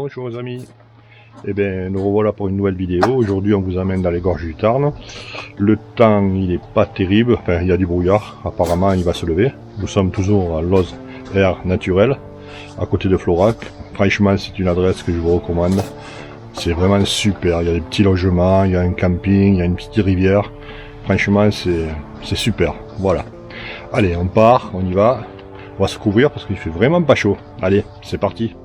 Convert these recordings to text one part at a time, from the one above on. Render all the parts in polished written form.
Bonjour les amis. Eh bien, nous revoilà pour une nouvelle vidéo. Aujourd'hui, on vous amène dans les gorges du Tarn. Le temps, il est pas terrible. Enfin, il y a du brouillard. Apparemment, il va se lever. Nous sommes toujours à Loz Air Naturel, à côté de Florac. Franchement, c'est une adresse que je vous recommande. C'est vraiment super. Il y a des petits logements, il y a un camping, il y a une petite rivière. Franchement, c'est super. Voilà. Allez, on part, on y va. On va se couvrir parce qu'il fait vraiment pas chaud. Allez, c'est parti.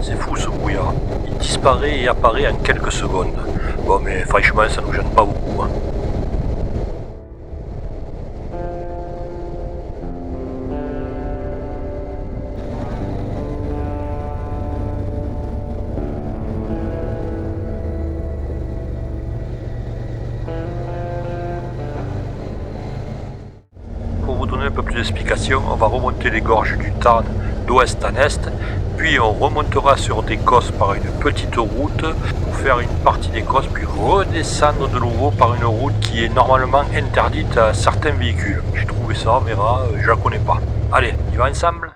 C'est fou ce brouillard. Il disparaît et apparaît en quelques secondes. Bon mais franchement ça nous gêne pas beaucoup. Pour vous donner un peu plus d'explications, on va remonter les gorges du Tarn d'ouest en est, puis on remontera sur des Cosses par une petite route pour faire une partie des Cosses, puis redescendre de nouveau par une route qui est normalement interdite à certains véhicules. J'ai trouvé ça, on verra, je la connais pas. Allez, on y va ensemble ?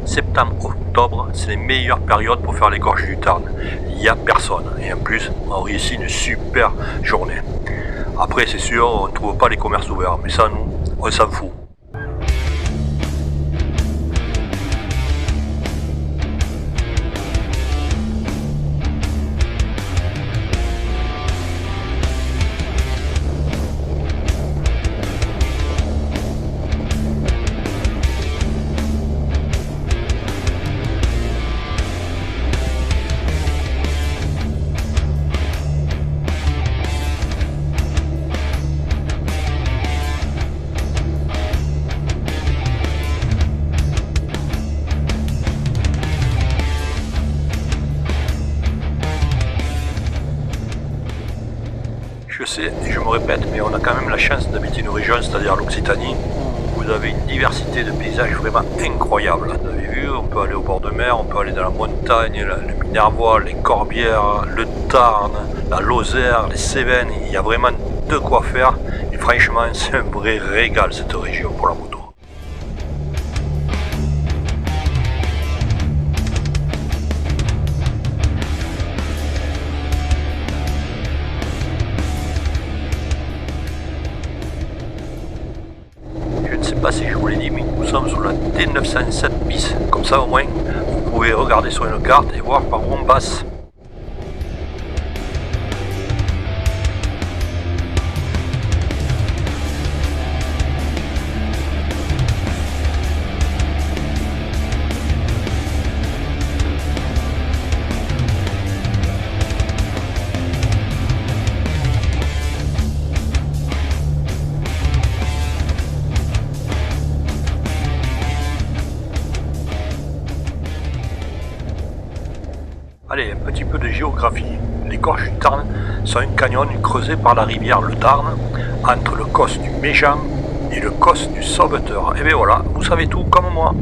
Septembre-octobre, c'est les meilleures périodes pour faire les gorges du Tarn. Il n'y a personne. Et en plus, on réussit une super journée. Après, c'est sûr, on ne trouve pas les commerces ouverts. Mais ça, nous, on s'en fout. Je sais, je me répète, mais on a quand même la chance d'habiter une région, c'est-à-dire l'Occitanie, où vous avez une diversité de paysages vraiment incroyable. Vous avez vu, on peut aller au bord de mer, on peut aller dans la montagne, le Minervois, les Corbières, le Tarn, la Lozère, les Cévennes, il y a vraiment de quoi faire. Et franchement, c'est un vrai régal cette région pour la moto. Je ne sais pas si je vous l'ai dit, mais nous sommes sur la T907 bis. Comme ça, au moins, vous pouvez regarder sur une carte et voir par où on passe. Allez, un petit peu de géographie. Les gorges du Tarn sont un canyon creusé par la rivière le Tarn entre le Causse du Méjean et le Causse du Sauveteur. Et bien voilà, vous savez tout comme moi.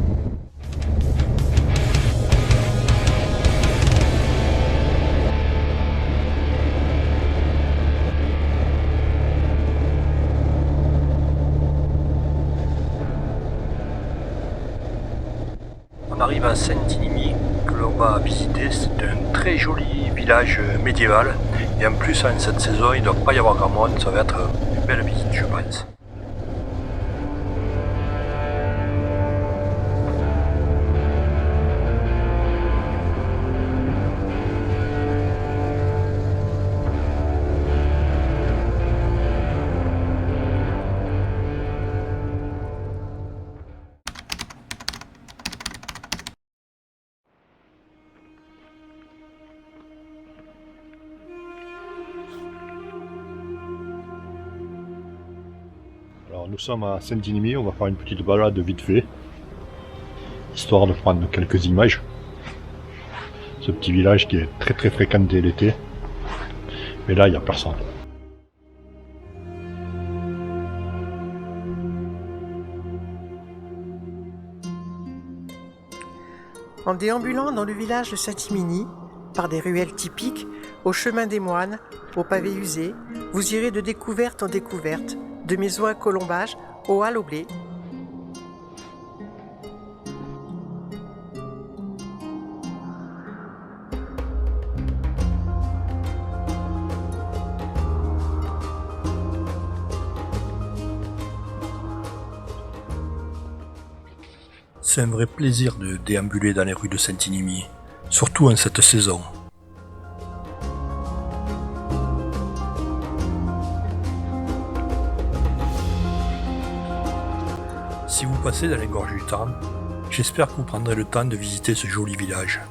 On arrive à Saint-Inimy que l'on va visiter. C'est un très joli village médiéval. Et en plus, en cette saison, il ne doit pas y avoir grand monde. Ça va être une belle visite, je pense. Nous sommes à Saint-Dinimis, on va faire une petite balade vite fait, histoire de prendre quelques images. Ce petit village qui est très très fréquenté l'été, mais là il n'y a personne. En déambulant dans le village de Saint-Dimini, par des ruelles typiques, au chemin des moines, aux pavés usés, vous irez de découverte en découverte, de maison à colombage aux halles au blé. C'est un vrai plaisir de déambuler dans les rues de Saint-Dinimis, surtout en cette saison. Si vous passez dans les gorges du Tarn, j'espère que vous prendrez le temps de visiter ce joli village.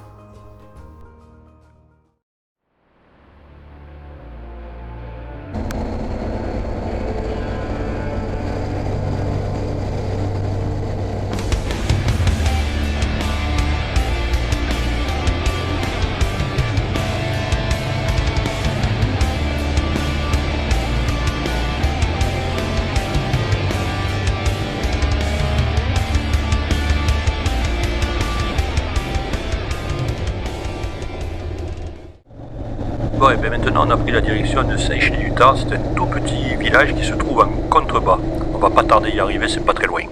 Bon, et bien maintenant on a pris la direction de Saint-Chély-du-Tarn, c'est un tout petit village qui se trouve en contrebas. On va pas tarder à y arriver, c'est pas très loin.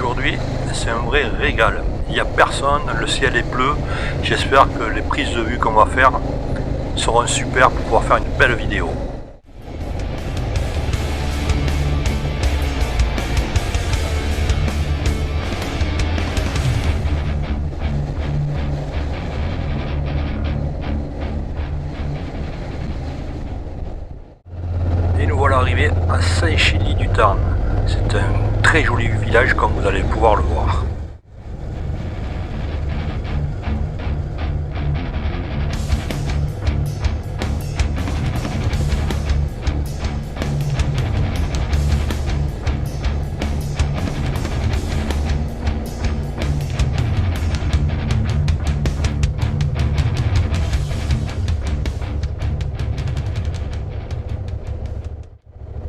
Aujourd'hui, c'est un vrai régal. Il n'y a personne, le ciel est bleu. J'espère que les prises de vue qu'on va faire seront super pour pouvoir faire une belle vidéo. Et nous voilà arrivés à Saint-Chély-du-Tarn. C'est un très joli village comme vous allez pouvoir le voir.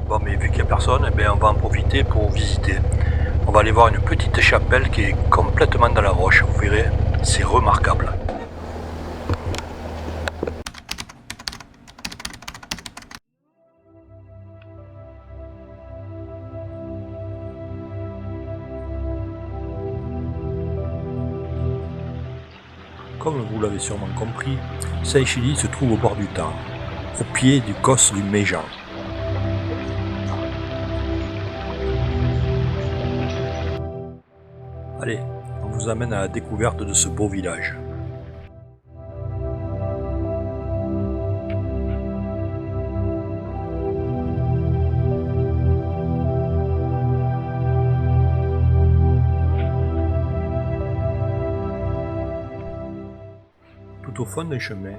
Bon, mais vu qu'il n'y a personne, eh bien, on va en profiter pour visiter. On va aller voir une petite chapelle qui est complètement dans la roche, vous verrez, c'est remarquable. Comme vous l'avez sûrement compris, Saint-Chély se trouve au bord du Tarn, au pied du cos du Méjean. Allez, on vous amène à la découverte de ce beau village. Tout au fond d'un chemin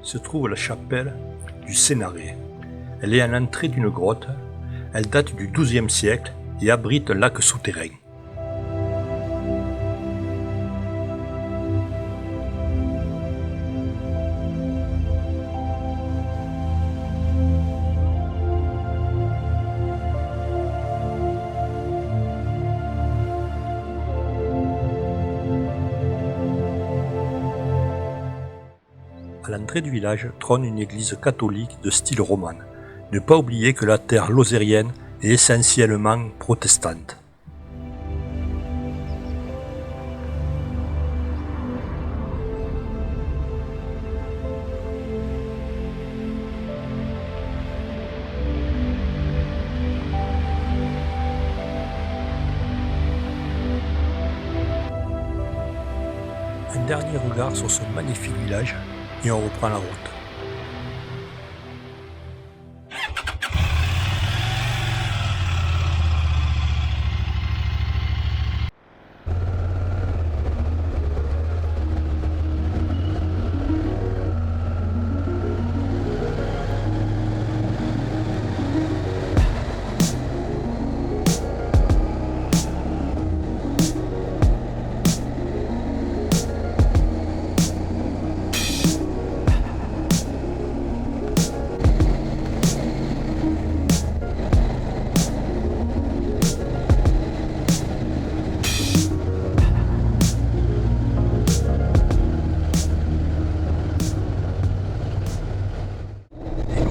se trouve la chapelle du Sénaré. Elle est à l'entrée d'une grotte, elle date du XIIe siècle et abrite un lac souterrain. À l'entrée du village trône une église catholique de style roman. Ne pas oublier que la terre lozérienne est essentiellement protestante. un dernier regard sur ce magnifique village et on reprend la route.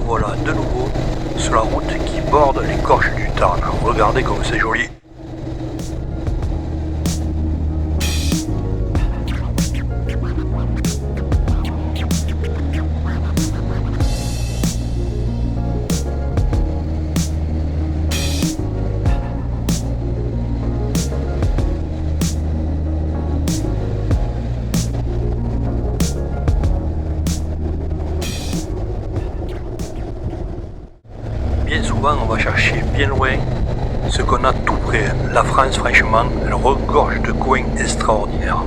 Voilà de nouveau sur la route qui borde les gorges du Tarn. Regardez comme c'est joli. Bien souvent, on va chercher bien loin ce qu'on a tout près. La France, franchement, elle regorge de coins extraordinaires.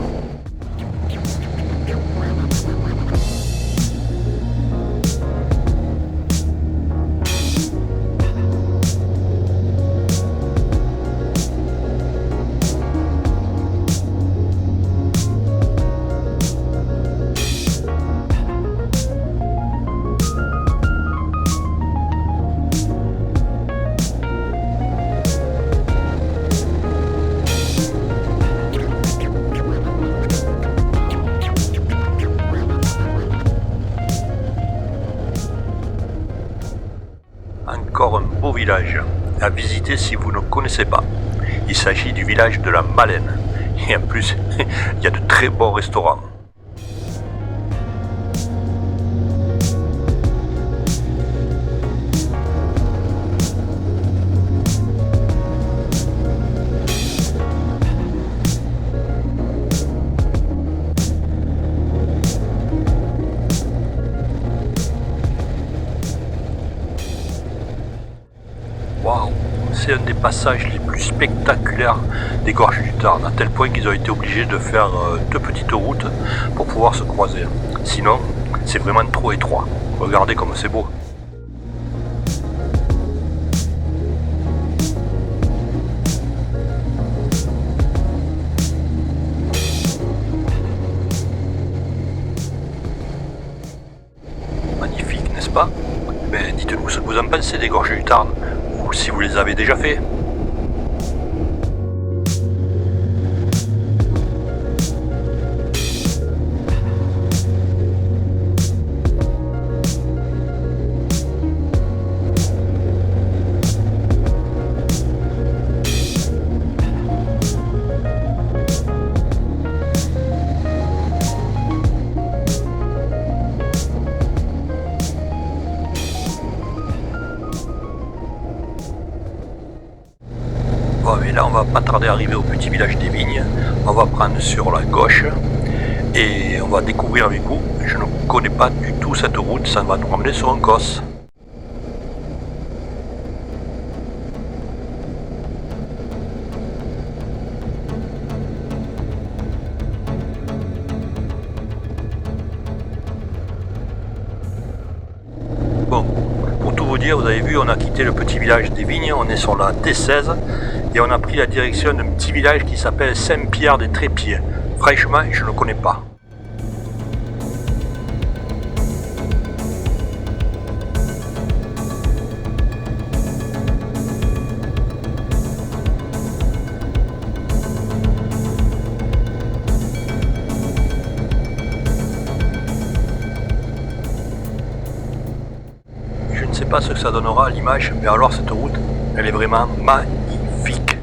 Encore un beau village à visiter si vous ne connaissez pas. Il s'agit du village de la Malène. Et en plus, il y a de très bons restaurants. Waouh, c'est un des passages les plus spectaculaires des gorges du Tarn, à tel point qu'ils ont été obligés de faire deux petites routes pour pouvoir se croiser. Sinon, c'est vraiment trop étroit. Regardez comme c'est beau. Magnifique, n'est-ce pas? Mais dites-nous ce que vous en pensez des gorges du Tarn, ou si vous les avez déjà fait. Bon, mais là on va pas tarder à arriver au petit village des Vignes. On va prendre sur la gauche et on va découvrir avec vous. Je ne connais pas du tout cette route, ça va nous ramener sur un cos. Bon, pour tout vous dire, vous avez vu, on a quitté le petit village des Vignes, on est sur la T16 et on a pris la direction d'un petit village qui s'appelle Saint-Pierre-des-Trépieds. Franchement, je ne connais pas. Je ne sais pas ce que ça donnera à l'image, mais alors cette route, elle est vraiment magnifique.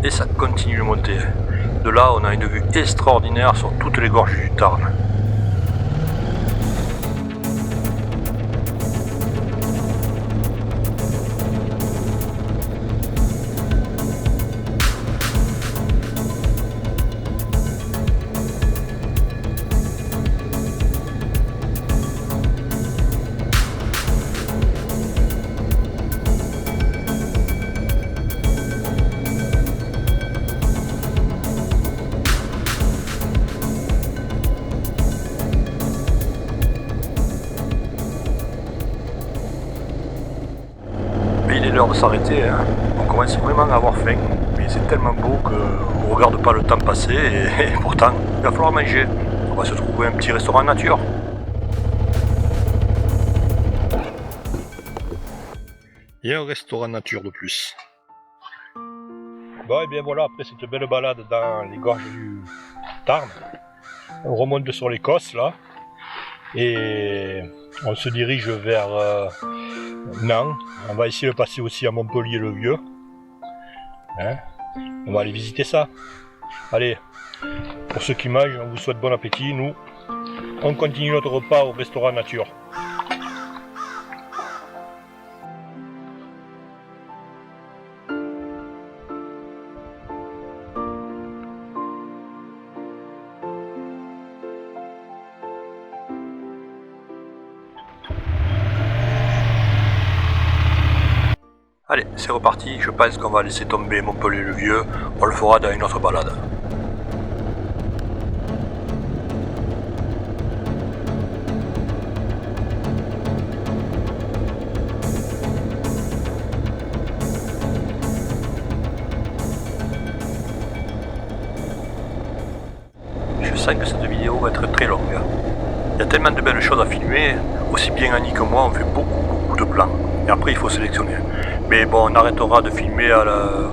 Et ça continue de monter. de là, on a une vue extraordinaire sur toutes les gorges du Tarn. Il est l'heure de s'arrêter, hein. On commence vraiment à avoir faim, mais c'est tellement beau qu'on ne regarde pas le temps passer et pourtant il va falloir manger. On va se trouver un petit restaurant nature. Et un restaurant nature de plus. Bon et bien voilà, après cette belle balade dans les gorges du Tarn, on remonte sur l'Écosse là, et on se dirige vers Nant. On va essayer de passer aussi à Montpellier-le-Vieux. Hein, on va aller visiter ça. Allez, pour ceux qui mangent, on vous souhaite bon appétit. Nous, on continue notre repas au restaurant nature. Allez, c'est reparti, je pense qu'on va laisser tomber Montpellier-le-Vieux, on le fera dans une autre balade. Je sens que cette vidéo va être très longue. Il y a tellement de belles choses à filmer, aussi bien Annie que moi on fait beaucoup de plans, et après il faut sélectionner. Mais bon, on arrêtera de filmer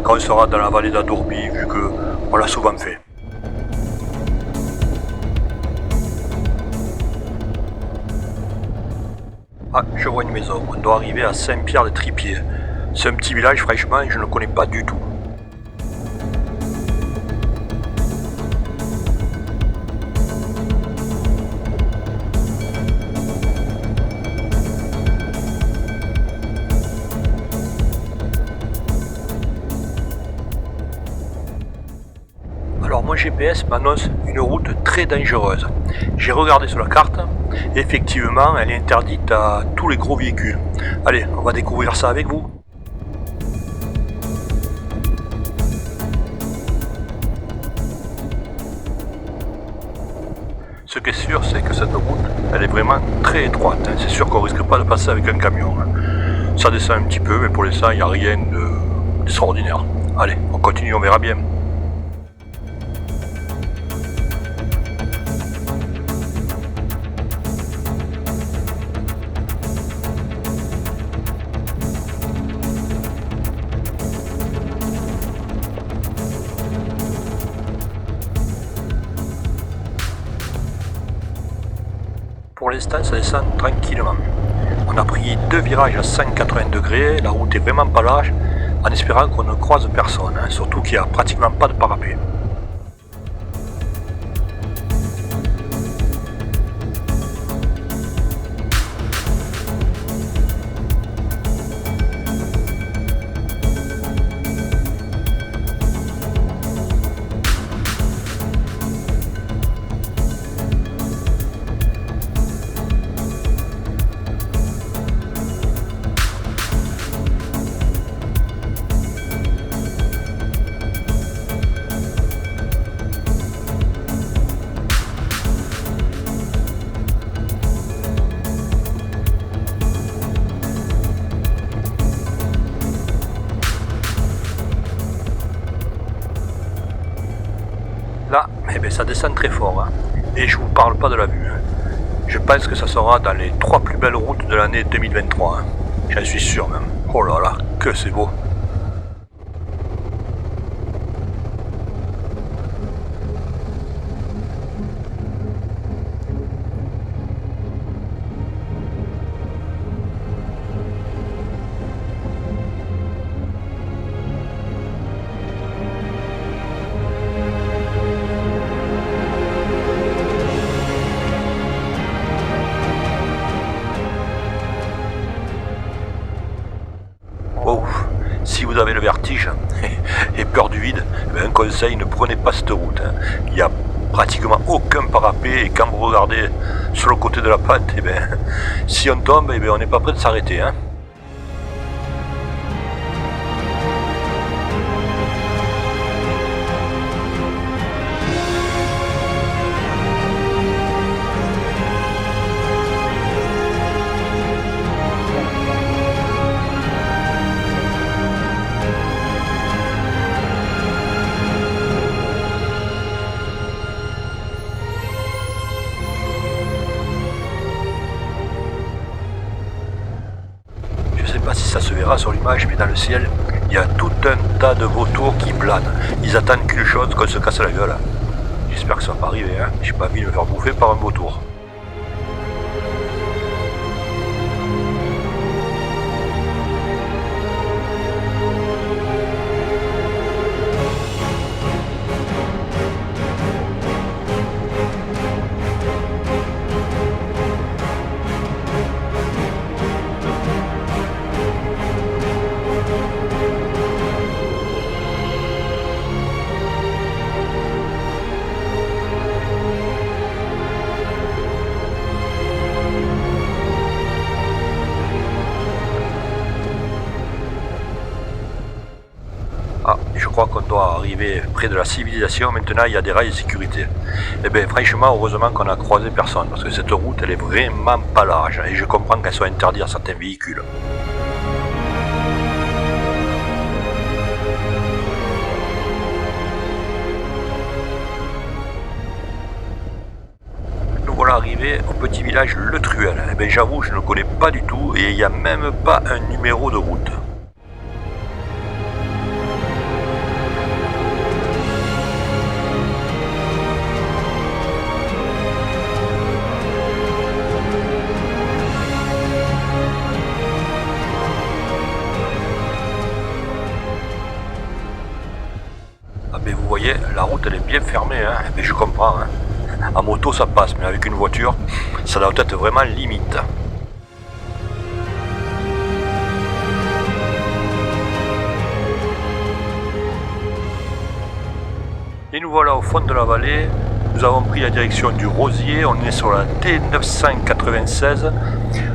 quand on sera dans la vallée d'Adorbi, vu qu'on l'a souvent fait. Ah, je vois une maison, on doit arriver à Saint-Pierre-des-Tripiers. C'est un petit village, franchement, je ne le connais pas du tout. Alors mon GPS m'annonce une route très dangereuse. J'ai regardé sur la carte, et effectivement elle est interdite à tous les gros véhicules. Allez, on va découvrir ça avec vous. Ce qui est sûr, c'est que cette route, elle est vraiment très étroite. C'est sûr qu'on risque pas de passer avec un camion. Ça descend un petit peu, mais pour l'instant il n'y a rien d'extraordinaire. Allez, on continue, on verra bien. Pour l'instant, ça descend tranquillement. On a pris 2 virages à 180 degrés, la route est vraiment pas large, en espérant qu'on ne croise personne, surtout qu'il n'y a pratiquement pas de parapet. Là, ça descend très fort, et je vous parle pas de la vue. Je pense que ça sera dans les 3 plus belles routes de l'année 2023. J'en suis sûr même. Oh là là, que c'est beau. vous avez le vertige et peur du vide, un conseil, ne prenez pas cette route. Il n'y a pratiquement aucun parapet et quand vous regardez sur le côté de la pente, si on tombe, on n'est pas prêt de s'arrêter. Je sais pas si ça se verra sur l'image, mais dans le ciel, il y a tout un tas de vautours qui planent. Ils attendent qu'une chose, qu'on se casse la gueule. J'espère que ça va pas arriver, J'ai pas envie de me faire bouffer par un vautour. Ah, je crois qu'on doit arriver près de la civilisation. Maintenant, il y a des rails de sécurité. Franchement, heureusement qu'on a croisé personne, parce que cette route, elle est vraiment pas large, et je comprends qu'elle soit interdite à certains véhicules. Nous voilà arrivés au petit village Le Truel. J'avoue, je ne le connais pas du tout, et il n'y a même pas un numéro de route. Vous voyez, la route elle est bien fermée, mais je comprends. En moto ça passe, mais avec une voiture, ça doit être vraiment limite. Et nous voilà au fond de la vallée. Nous avons pris la direction du Rosier, on est sur la D996.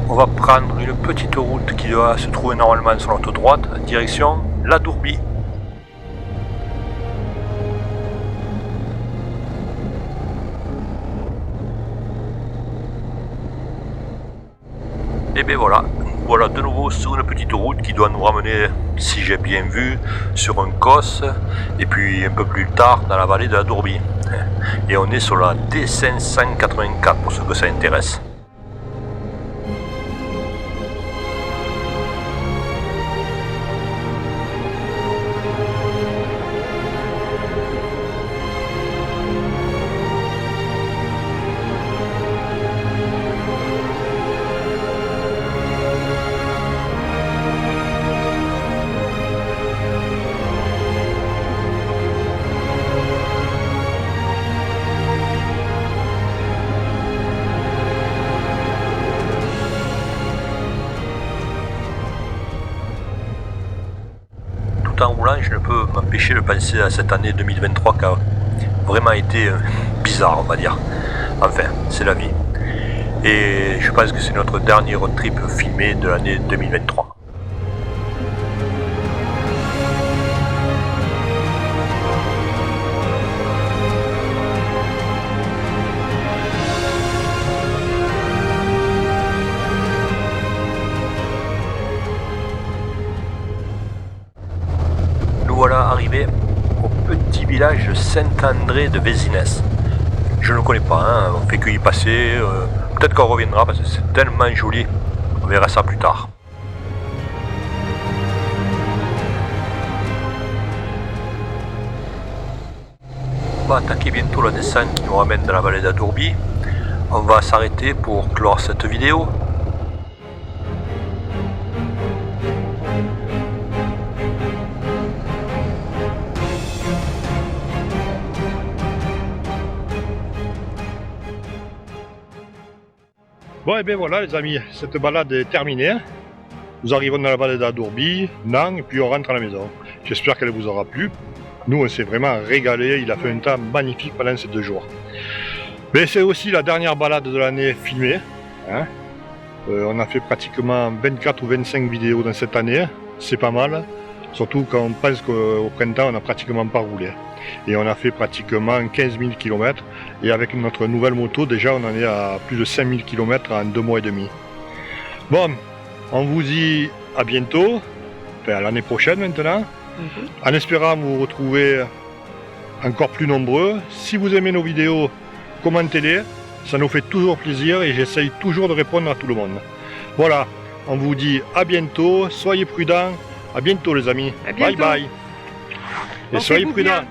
On va prendre une petite route qui doit se trouver normalement sur notre droite, direction la Dourbie. Et voilà de nouveau sur une petite route qui doit nous ramener, si j'ai bien vu, sur un cos, et puis un peu plus tard dans la vallée de la Dourbie. Et on est sur la D584 pour ceux que ça intéresse. En roulant, je ne peux m'empêcher de penser à cette année 2023 qui a vraiment été bizarre, on va dire. Enfin, c'est la vie. Et je pense que c'est notre dernier road trip filmé de l'année 2023. Voilà arrivé au petit village Saint-André de Vézinès. Je ne le connais pas, on fait que y passer, peut-être qu'on reviendra parce que c'est tellement joli, on verra ça plus tard. On va attaquer bientôt la descente qui nous ramène dans la vallée de la Dourbie. On va s'arrêter pour clore cette vidéo. Bon, et bien voilà les amis, cette balade est terminée. Nous arrivons dans la vallée d'Adourbi, Nang, et puis on rentre à la maison. J'espère qu'elle vous aura plu. Nous, on s'est vraiment régalé. Il a fait un temps magnifique pendant ces 2 jours. Mais c'est aussi la dernière balade de l'année filmée. Hein. On a fait pratiquement 24 ou 25 vidéos dans cette année. C'est pas mal. Surtout quand on pense qu'au printemps, on n'a pratiquement pas roulé. Et on a fait pratiquement 15 000 km. Et avec notre nouvelle moto, déjà, on en est à plus de 5 000 km en 2 mois et demi. Bon, on vous dit à bientôt. Enfin, à l'année prochaine maintenant. En espérant vous retrouver encore plus nombreux. Si vous aimez nos vidéos, commentez-les. Ça nous fait toujours plaisir et j'essaye toujours de répondre à tout le monde. Voilà, on vous dit à bientôt. Soyez prudents. À bientôt les amis. À bientôt. Bye bye. Et soyez Portez-vous bien. prudents.